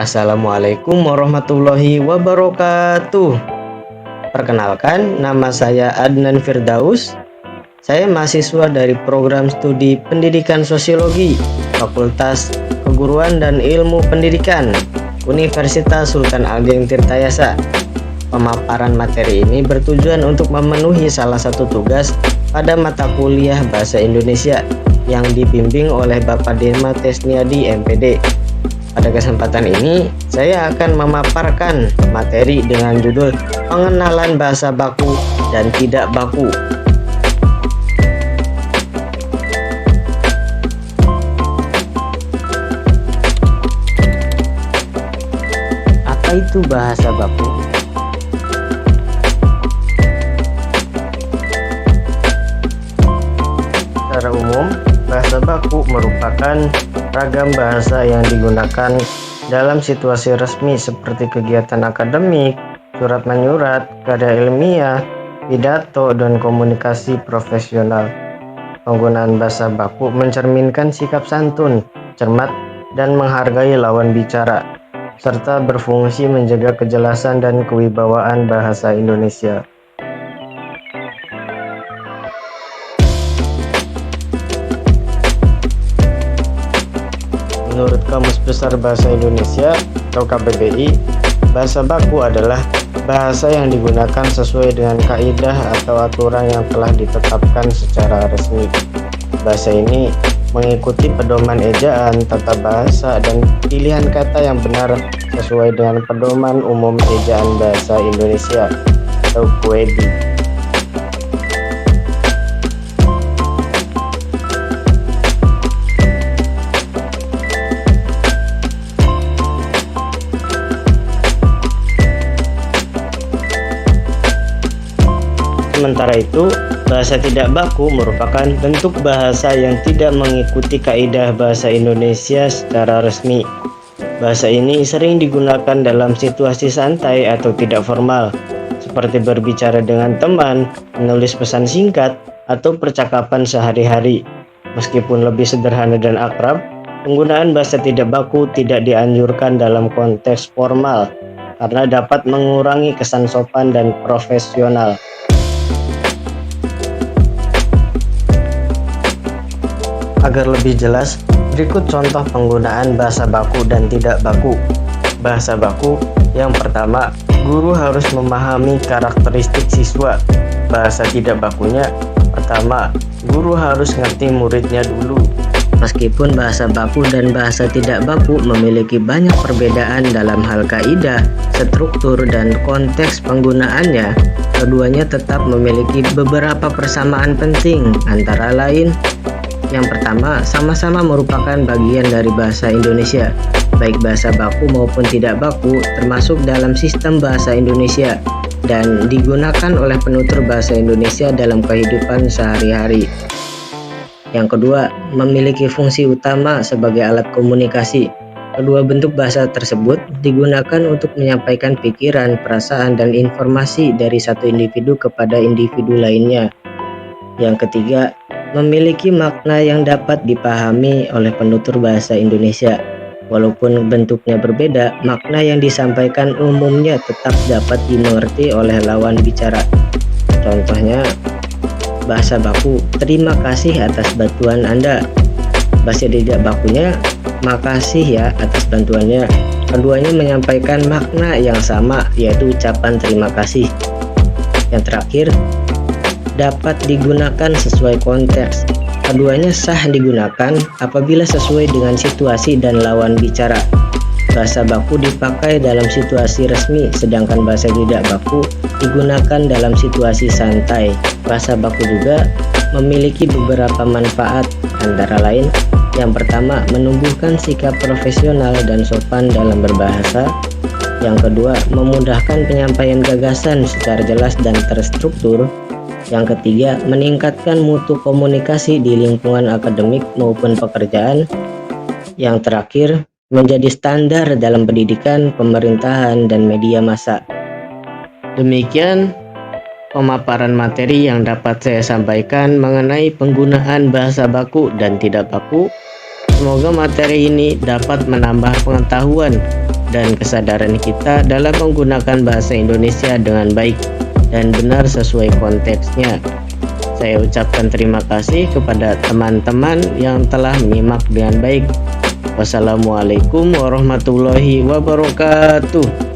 Assalamualaikum warahmatullahi wabarakatuh. Perkenalkan, nama saya Adnan Firdaus. Saya mahasiswa dari program studi Pendidikan Sosiologi, Fakultas Keguruan dan Ilmu Pendidikan, Universitas Sultan Ageng Tirtayasa. Pemaparan materi ini bertujuan untuk memenuhi salah satu tugas pada mata kuliah Bahasa Indonesia yang dibimbing oleh Bapak Dirma Tesniadi MPD. Pada kesempatan ini, saya akan memaparkan materi dengan judul Pengenalan Bahasa Baku dan Tidak Baku. Apa itu bahasa baku? Secara umum, bahasa baku merupakan ragam bahasa yang digunakan dalam situasi resmi seperti kegiatan akademik, surat menyurat, karya ilmiah, pidato, dan komunikasi profesional. Penggunaan bahasa baku mencerminkan sikap santun, cermat, dan menghargai lawan bicara, serta berfungsi menjaga kejelasan dan kewibawaan bahasa Indonesia. Menurut Kamus Besar Bahasa Indonesia atau KBBI, bahasa baku adalah bahasa yang digunakan sesuai dengan kaidah atau aturan yang telah ditetapkan secara resmi. Bahasa ini mengikuti pedoman ejaan, tata bahasa, dan pilihan kata yang benar sesuai dengan pedoman umum ejaan bahasa Indonesia atau PUEDI. Sementara itu, bahasa tidak baku merupakan bentuk bahasa yang tidak mengikuti kaidah bahasa Indonesia secara resmi. Bahasa ini sering digunakan dalam situasi santai atau tidak formal, seperti berbicara dengan teman, menulis pesan singkat, atau percakapan sehari-hari. Meskipun lebih sederhana dan akrab, penggunaan bahasa tidak baku tidak dianjurkan dalam konteks formal, karena dapat mengurangi kesan sopan dan profesional. Agar lebih jelas, berikut contoh penggunaan bahasa baku dan tidak baku. Bahasa baku yang pertama, guru harus memahami karakteristik siswa. Bahasa tidak bakunya, pertama, guru harus ngerti muridnya dulu. Meskipun bahasa baku dan bahasa tidak baku memiliki banyak perbedaan dalam hal kaidah, struktur, dan konteks penggunaannya, keduanya tetap memiliki beberapa persamaan penting, antara lain: yang pertama, sama-sama merupakan bagian dari bahasa Indonesia, baik bahasa baku maupun tidak baku, termasuk dalam sistem bahasa Indonesia, dan digunakan oleh penutur bahasa Indonesia dalam kehidupan sehari-hari. Yang kedua, memiliki fungsi utama sebagai alat komunikasi. Kedua bentuk bahasa tersebut digunakan untuk menyampaikan pikiran, perasaan, dan informasi dari satu individu kepada individu lainnya. Yang ketiga, memiliki makna yang dapat dipahami oleh penutur bahasa Indonesia. Walaupun bentuknya berbeda, makna yang disampaikan umumnya tetap dapat dimengerti oleh lawan bicara. Contohnya, bahasa baku, terima kasih atas bantuan Anda. Bahasa tidak bakunya, makasih ya atas bantuannya. Keduanya menyampaikan makna yang sama, yaitu ucapan terima kasih. Yang terakhir, dapat digunakan sesuai konteks. Keduanya sah digunakan apabila sesuai dengan situasi dan lawan bicara. Bahasa baku dipakai dalam situasi resmi, sedangkan bahasa tidak baku digunakan dalam situasi santai. Bahasa baku juga memiliki beberapa manfaat, antara lain: yang pertama, menumbuhkan sikap profesional dan sopan dalam berbahasa. Yang kedua, memudahkan penyampaian gagasan secara jelas dan terstruktur. Yang ketiga, meningkatkan mutu komunikasi di lingkungan akademik maupun pekerjaan. Yang terakhir, menjadi standar dalam pendidikan, pemerintahan, dan media massa. Demikian pemaparan materi yang dapat saya sampaikan mengenai penggunaan bahasa baku dan tidak baku. Semoga materi ini dapat menambah pengetahuan dan kesadaran kita dalam menggunakan bahasa Indonesia dengan baik dan benar sesuai konteksnya. Saya ucapkan terima kasih kepada teman-teman yang telah menyimak dengan baik. Wassalamualaikum warahmatullahi wabarakatuh.